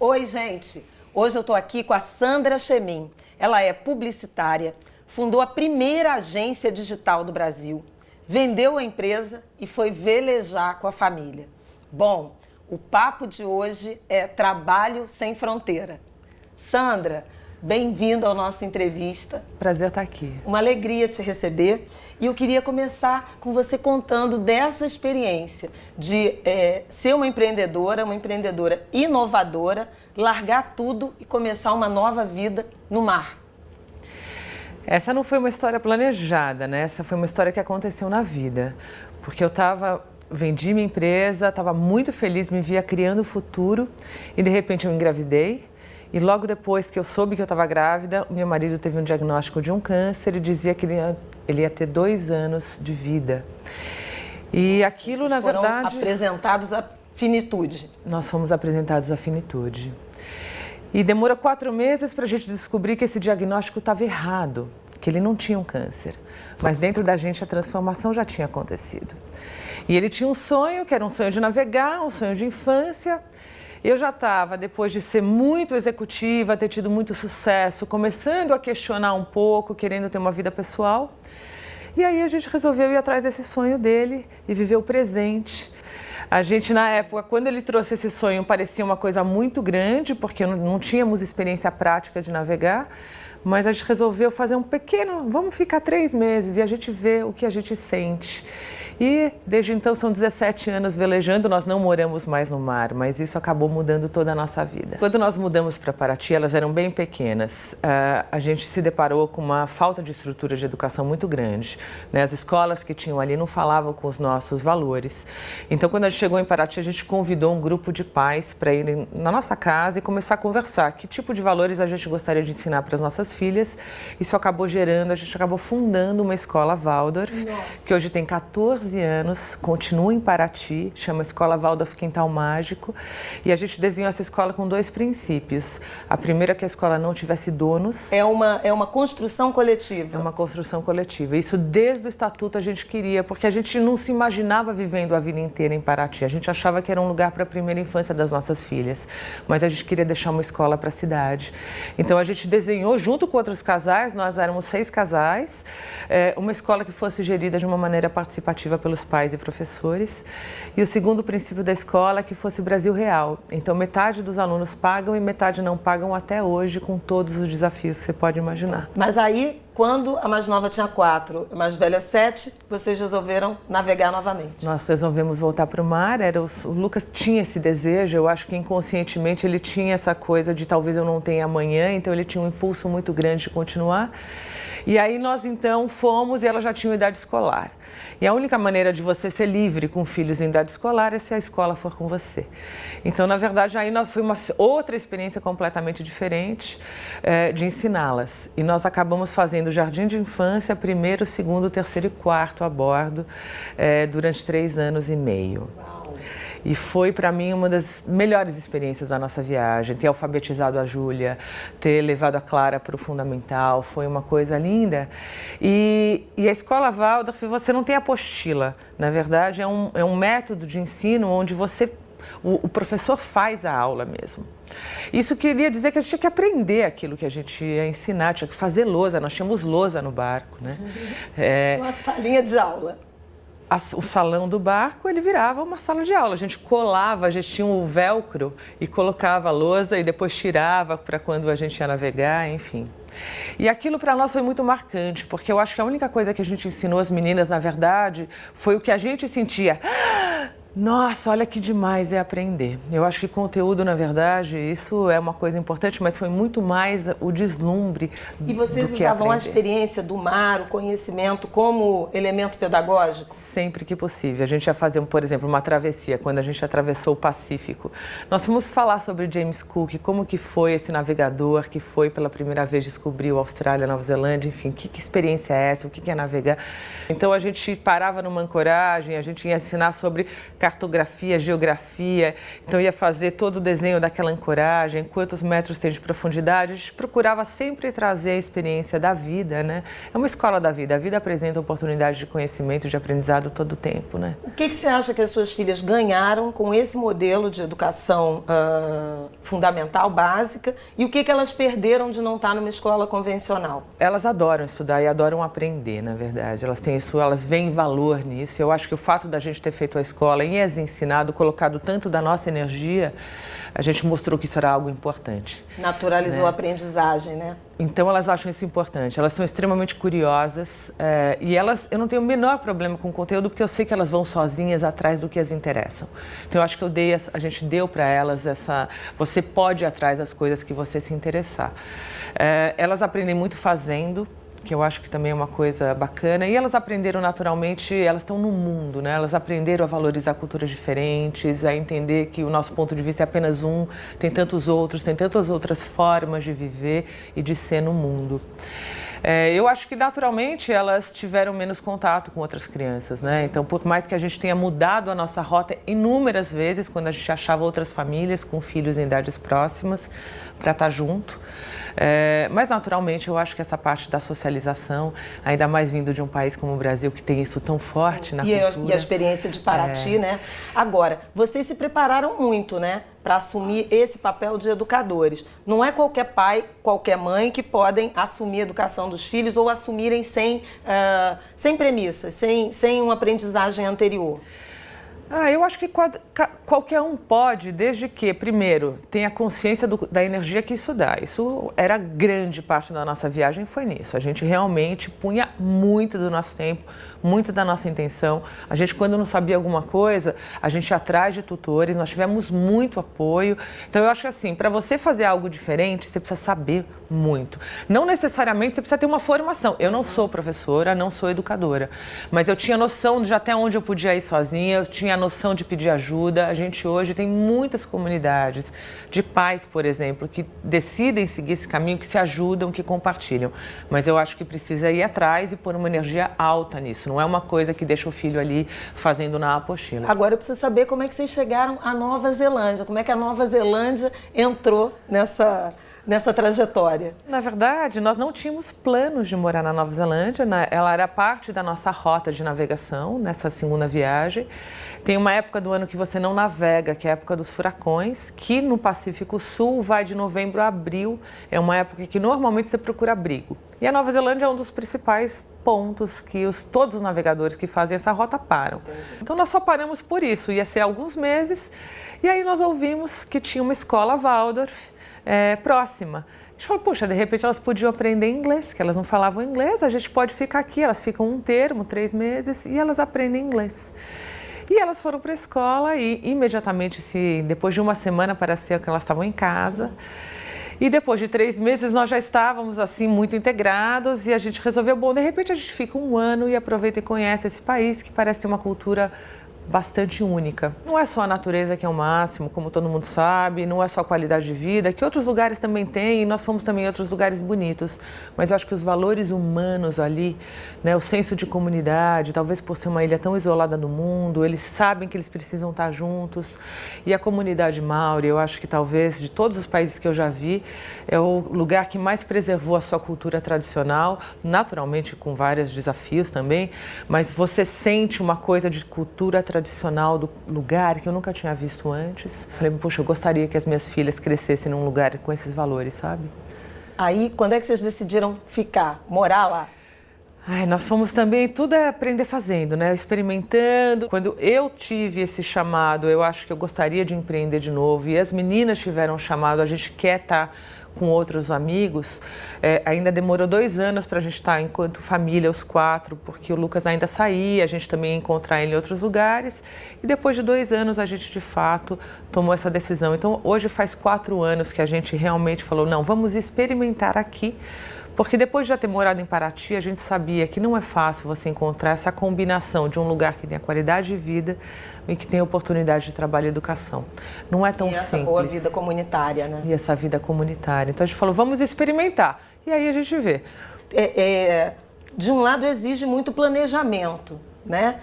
Oi, gente! Hoje eu estou aqui com a Sandra Chemin. Ela é publicitária, fundou a primeira agência digital do Brasil, vendeu a empresa e foi velejar com a família. Bom, o papo de hoje é Trabalho Sem Fronteira. Sandra, bem-vinda à nossa entrevista. Prazer estar aqui. Uma alegria te receber. E eu queria começar com você contando dessa experiência de ser uma empreendedora inovadora, largar tudo e começar uma nova vida no mar. Essa não foi uma história planejada, né? Essa foi uma história que aconteceu na vida. Porque vendi minha empresa, estava muito feliz, me via criando o futuro e de repente eu engravidei. E logo depois que eu soube que eu estava grávida, o meu marido teve um diagnóstico de um câncer e dizia que ele ia ter 2 anos de vida. E aquilo, na verdade... Foram apresentados à finitude. Nós fomos apresentados à finitude. E demorou 4 meses para a gente descobrir que esse diagnóstico estava errado, que ele não tinha um câncer. Mas dentro da gente a transformação já tinha acontecido. E ele tinha um sonho, que era um sonho de navegar, um sonho de infância. Eu já estava, depois de ser muito executiva, ter tido muito sucesso, começando a questionar um pouco, querendo ter uma vida pessoal. E aí a gente resolveu ir atrás desse sonho dele e viver o presente. A gente, na época, quando ele trouxe esse sonho, parecia uma coisa muito grande, porque não tínhamos experiência prática de navegar. Mas a gente resolveu fazer um pequeno, vamos ficar 3 meses e a gente vê o que a gente sente. E desde então são 17 anos velejando, nós não moramos mais no mar, mas isso acabou mudando toda a nossa vida. Quando nós mudamos para Paraty, elas eram bem pequenas. A gente se deparou com uma falta de estrutura de educação muito grande, né? As escolas que tinham ali não falavam com os nossos valores. Então, quando a gente chegou em Paraty, a gente convidou um grupo de pais para irem na nossa casa e começar a conversar. Que tipo de valores a gente gostaria de ensinar para as nossas filhas? Isso acabou gerando, a gente acabou fundando uma escola Waldorf, que hoje tem 14 anos, continua em Paraty, chama Escola Waldorf Quintal Mágico, e a gente desenhou essa escola com 2 princípios. A primeira é que a escola não tivesse donos. É uma construção coletiva. É uma construção coletiva. Isso desde o estatuto a gente queria, porque a gente não se imaginava vivendo a vida inteira em Paraty. A gente achava que era um lugar para a primeira infância das nossas filhas, mas a gente queria deixar uma escola para a cidade. Então a gente desenhou, junto com outros casais, nós éramos 6 casais, uma escola que fosse gerida de uma maneira participativa pelos pais e professores. E o segundo princípio da escola é que fosse Brasil real. Então, metade dos alunos pagam e metade não pagam até hoje, com todos os desafios que você pode imaginar. Mas aí, quando a mais nova tinha 4, a mais velha 7, vocês resolveram navegar novamente? Nós resolvemos voltar para o mar. O Lucas tinha esse desejo, eu acho que inconscientemente ele tinha essa coisa de talvez eu não tenha amanhã, então ele tinha um impulso muito grande de continuar. E aí nós então fomos e ela já tinha idade escolar. E a única maneira de você ser livre com filhos em idade escolar é se a escola for com você. Então, na verdade, aí foi uma outra experiência completamente diferente de ensiná-las. E nós acabamos fazendo jardim de infância, 1º, 2º, 3º e 4º a bordo durante 3 anos e meio. E foi, para mim, uma das melhores experiências da nossa viagem. Ter alfabetizado a Júlia, ter levado a Clara para o fundamental, foi uma coisa linda. E a Escola Waldorf, você não tem apostila. Na verdade, é um método de ensino onde o professor faz a aula mesmo. Isso queria dizer que a gente tinha que aprender aquilo que a gente ia ensinar, tinha que fazer lousa. Nós tínhamos lousa no barco, né? Uma salinha de aula. O salão do barco, ele virava uma sala de aula. A gente colava, a gente tinha um velcro e colocava a lousa e depois tirava para quando a gente ia navegar, enfim. E aquilo para nós foi muito marcante, porque eu acho que a única coisa que a gente ensinou às meninas, na verdade, foi o que a gente sentia. Nossa, olha que demais é aprender. Eu acho que conteúdo, na verdade, isso é uma coisa importante, mas foi muito mais o deslumbre do que E vocês aprender. usavam a experiência do mar, o conhecimento, como elemento pedagógico? Sempre que possível. A gente ia fazer, por exemplo, uma travessia, quando a gente atravessou o Pacífico. Nós fomos falar sobre James Cook, como que foi esse navegador que foi pela primeira vez descobrir a Austrália, Nova Zelândia, enfim, que experiência é essa, o que é navegar. Então a gente parava numa ancoragem, a gente ia ensinar sobre cartografia, geografia, então ia fazer todo o desenho daquela ancoragem, quantos metros tem de profundidade. A gente procurava sempre trazer a experiência da vida, né? É uma escola da vida, a vida apresenta oportunidades de conhecimento, de aprendizado todo o tempo, né? O que você acha que as suas filhas ganharam com esse modelo de educação fundamental, básica, e o que elas perderam de não estar numa escola convencional? Elas adoram estudar e adoram aprender, na verdade. Elas têm isso, elas veem valor nisso. Eu acho que o fato da gente ter feito a escola e as ensinado, colocado tanto da nossa energia, a gente mostrou que isso era algo importante. Naturalizou, né, a aprendizagem, né? Então elas acham isso importante, elas são extremamente curiosas e eu não tenho o menor problema com o conteúdo porque eu sei que elas vão sozinhas atrás do que as interessam. Então eu acho que a gente deu para elas você pode ir atrás das coisas que você se interessar. Elas aprendem muito fazendo, que eu acho que também é uma coisa bacana, e elas aprenderam naturalmente, elas estão no mundo, né? Elas aprenderam a valorizar culturas diferentes, a entender que o nosso ponto de vista é apenas um, tem tantos outros, tem tantas outras formas de viver e de ser no mundo. Eu acho que naturalmente elas tiveram menos contato com outras crianças, né? Então, por mais que a gente tenha mudado a nossa rota inúmeras vezes, quando a gente achava outras famílias com filhos em idades próximas para estar junto, mas naturalmente eu acho que essa parte da socialização, ainda mais vindo de um país como o Brasil, que tem isso tão forte, sim, na cultura. E a experiência de Paraty, né? Agora, vocês se prepararam muito, né, para assumir esse papel de educadores. Não é qualquer pai, qualquer mãe que podem assumir a educação dos filhos ou assumirem sem premissas, sem uma aprendizagem anterior. Eu acho que qualquer um pode, desde que, primeiro, tenha consciência da energia que isso dá. Isso era grande parte da nossa viagem, foi nisso. A gente realmente punha muito do nosso tempo, muito da nossa intenção. A gente, quando não sabia alguma coisa, a gente ia atrás de tutores, nós tivemos muito apoio. Então, eu acho que assim, para você fazer algo diferente, você precisa saber muito. Não necessariamente você precisa ter uma formação. Eu não sou professora, não sou educadora, mas eu tinha noção de até onde eu podia ir sozinha, eu tinha a noção de pedir ajuda. A gente hoje tem muitas comunidades de pais, por exemplo, que decidem seguir esse caminho, que se ajudam, que compartilham. Mas eu acho que precisa ir atrás e pôr uma energia alta nisso. Não é uma coisa que deixa o filho ali fazendo na apostila. Agora eu preciso saber como é que vocês chegaram à Nova Zelândia. Como é que a Nova Zelândia entrou nessa trajetória? Na verdade, nós não tínhamos planos de morar na Nova Zelândia, né? Ela era parte da nossa rota de navegação nessa segunda viagem. Tem uma época do ano que você não navega, que é a época dos furacões, que no Pacífico Sul vai de novembro a abril. É uma época que normalmente você procura abrigo. E a Nova Zelândia é um dos principais pontos que todos os navegadores que fazem essa rota param. Então nós só paramos por isso, ia ser alguns meses, e aí nós ouvimos que tinha uma escola Waldorf próxima. A gente falou, poxa, de repente elas podiam aprender inglês, que elas não falavam inglês, a gente pode ficar aqui, elas ficam um termo, 3 meses, e elas aprendem inglês. E elas foram para a escola e imediatamente, depois de uma semana, parecia que elas estavam em casa. E depois de 3 meses nós já estávamos assim muito integrados e a gente resolveu, bom, de repente a gente fica um ano e aproveita e conhece esse país que parece ter uma cultura bastante única. Não é só a natureza que é o máximo, como todo mundo sabe, não é só a qualidade de vida, que outros lugares também têm, e nós fomos também em outros lugares bonitos, mas eu acho que os valores humanos ali, né, o senso de comunidade, talvez por ser uma ilha tão isolada do mundo, eles sabem que eles precisam estar juntos, e a comunidade Maori, eu acho que talvez de todos os países que eu já vi, é o lugar que mais preservou a sua cultura tradicional, naturalmente com vários desafios também, mas você sente uma coisa de cultura tradicional do lugar que eu nunca tinha visto antes. Falei, poxa, eu gostaria que as minhas filhas crescessem num lugar com esses valores, sabe? Aí, quando é que vocês decidiram morar lá? Nós fomos também, tudo é aprender fazendo, né? Experimentando. Quando eu tive esse chamado, eu acho que eu gostaria de empreender de novo, e as meninas tiveram um chamado, a gente quer estar com outros amigos, ainda demorou 2 anos para a gente estar enquanto família, os 4, porque o Lucas ainda saía, a gente também ia encontrar ele em outros lugares, e depois de 2 anos a gente de fato tomou essa decisão. Então hoje faz 4 anos que a gente realmente falou, não, vamos experimentar aqui, porque depois de já ter morado em Paraty, a gente sabia que não é fácil você encontrar essa combinação de um lugar que tem a qualidade de vida e que tem oportunidade de trabalho e educação. Não é tão simples. E essa boa vida comunitária, né? E essa vida comunitária. Então a gente falou, vamos experimentar. E aí a gente vê. De um lado exige muito planejamento, né?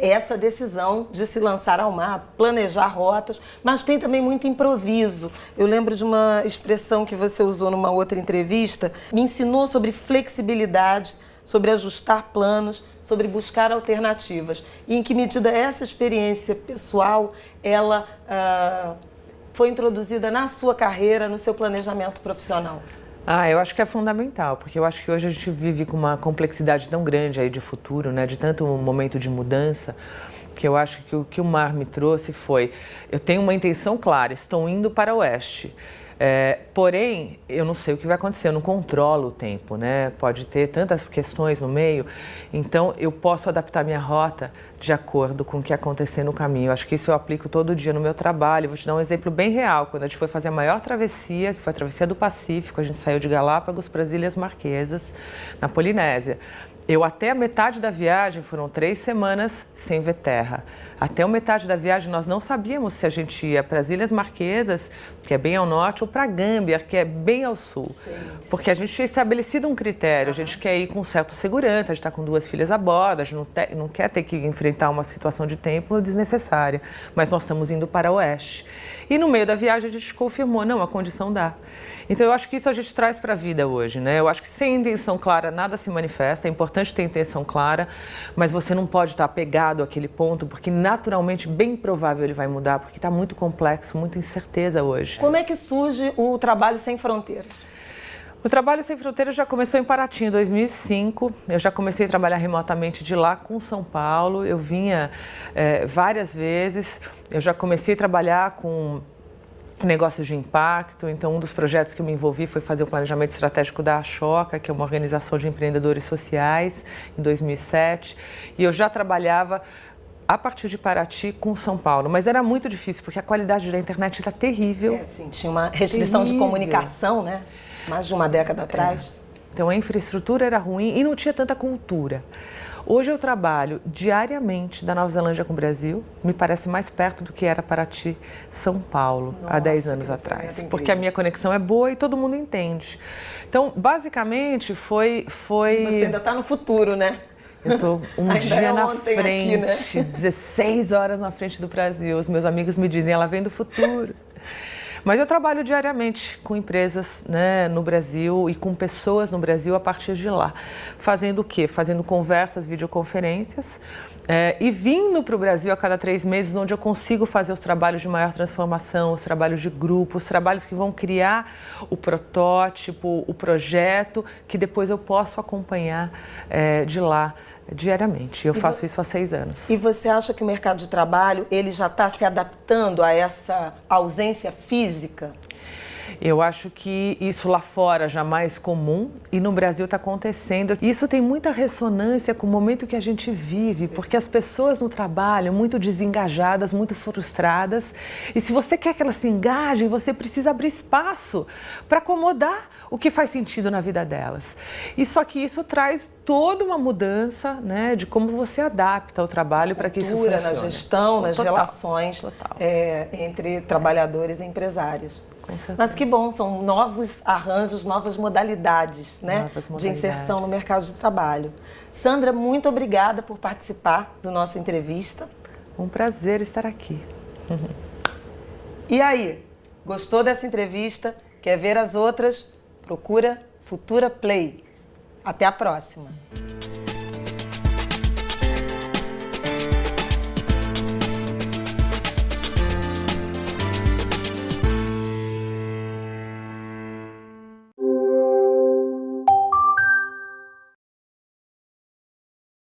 essa decisão de se lançar ao mar, planejar rotas, mas tem também muito improviso. Eu lembro de uma expressão que você usou numa outra entrevista, me ensinou sobre flexibilidade, sobre ajustar planos, sobre buscar alternativas. E em que medida essa experiência pessoal, ela foi introduzida na sua carreira, no seu planejamento profissional? Eu acho que é fundamental, porque eu acho que hoje a gente vive com uma complexidade tão grande aí de futuro, né, de tanto momento de mudança, que eu acho que o que o mar me trouxe foi, eu tenho uma intenção clara, estou indo para o oeste. Porém, eu não sei o que vai acontecer, eu não controlo o tempo, né? Pode ter tantas questões no meio, então eu posso adaptar minha rota de acordo com o que acontecer no caminho. Eu acho que isso eu aplico todo dia no meu trabalho. Vou te dar um exemplo bem real. Quando a gente foi fazer a maior travessia, que foi a travessia do Pacífico, a gente saiu de Galápagos para as Ilhas Marquesas, na Polinésia. Eu até a metade da viagem, foram 3 semanas sem ver terra. Até a metade da viagem nós não sabíamos se a gente ia para as Ilhas Marquesas, que é bem ao norte, ou para a Gâmbia, que é bem ao sul. Gente. Porque a gente tinha estabelecido um critério, a gente quer ir com certa segurança, a gente está com 2 filhas a bordo, a gente não quer ter que enfrentar uma situação de tempo desnecessária, mas nós estamos indo para o oeste. E no meio da viagem a gente confirmou, não, a condição dá. Então eu acho que isso a gente traz para a vida hoje, né? Eu acho que sem intenção clara nada se manifesta, é importante ter intenção clara, mas você não pode estar apegado àquele ponto, porque naturalmente, bem provável ele vai mudar, porque está muito complexo, muita incerteza hoje. Como é que surge o Trabalho Sem Fronteiras? O Trabalho Sem Fronteiras já começou em Paraty, em 2005. Eu já comecei a trabalhar remotamente de lá com São Paulo. Eu vinha várias vezes. Eu já comecei a trabalhar com negócios de impacto. Então, um dos projetos que eu me envolvi foi fazer o planejamento estratégico da Ashoka, que é uma organização de empreendedores sociais, em 2007. E eu já trabalhava a partir de Paraty com São Paulo, mas era muito difícil, porque a qualidade da internet era terrível. Sim, tinha uma restrição de comunicação, né? Mais de uma década atrás. Então a infraestrutura era ruim e não tinha tanta cultura. Hoje eu trabalho diariamente da Nova Zelândia com o Brasil, me parece mais perto do que era Paraty, São Paulo, há 10 anos atrás, porque a minha conexão é boa e todo mundo entende. Então, basicamente, foi... Você ainda está no futuro, né? Eu estou um dia na frente, aqui, né? 16 horas na frente do Brasil. Os meus amigos me dizem, ela vem do futuro. Mas eu trabalho diariamente com empresas, né, no Brasil e com pessoas no Brasil a partir de lá. Fazendo o quê? Fazendo conversas, videoconferências e vindo para o Brasil a cada 3 meses, onde eu consigo fazer os trabalhos de maior transformação, os trabalhos de grupo, os trabalhos que vão criar o protótipo, o projeto, que depois eu posso acompanhar de lá diariamente. Eu faço isso há 6 anos. E você acha que o mercado de trabalho ele já está se adaptando a essa ausência física? Eu acho que isso lá fora já é mais comum e no Brasil está acontecendo. Isso tem muita ressonância com o momento que a gente vive, porque as pessoas no trabalho muito desengajadas, muito frustradas. E se você quer que elas se engajem, você precisa abrir espaço para acomodar o que faz sentido na vida delas. E só que isso traz toda uma mudança, né, de como você adapta o trabalho para que isso funcione. Na gestão, nas relações entre trabalhadores e empresários. Mas que bom, são novos arranjos, novas modalidades, né, de inserção no mercado de trabalho. Sandra, muito obrigada por participar do nosso entrevista. Um prazer estar aqui. E aí, gostou dessa entrevista? Quer ver as outras? Procura Futura Play. Até a próxima!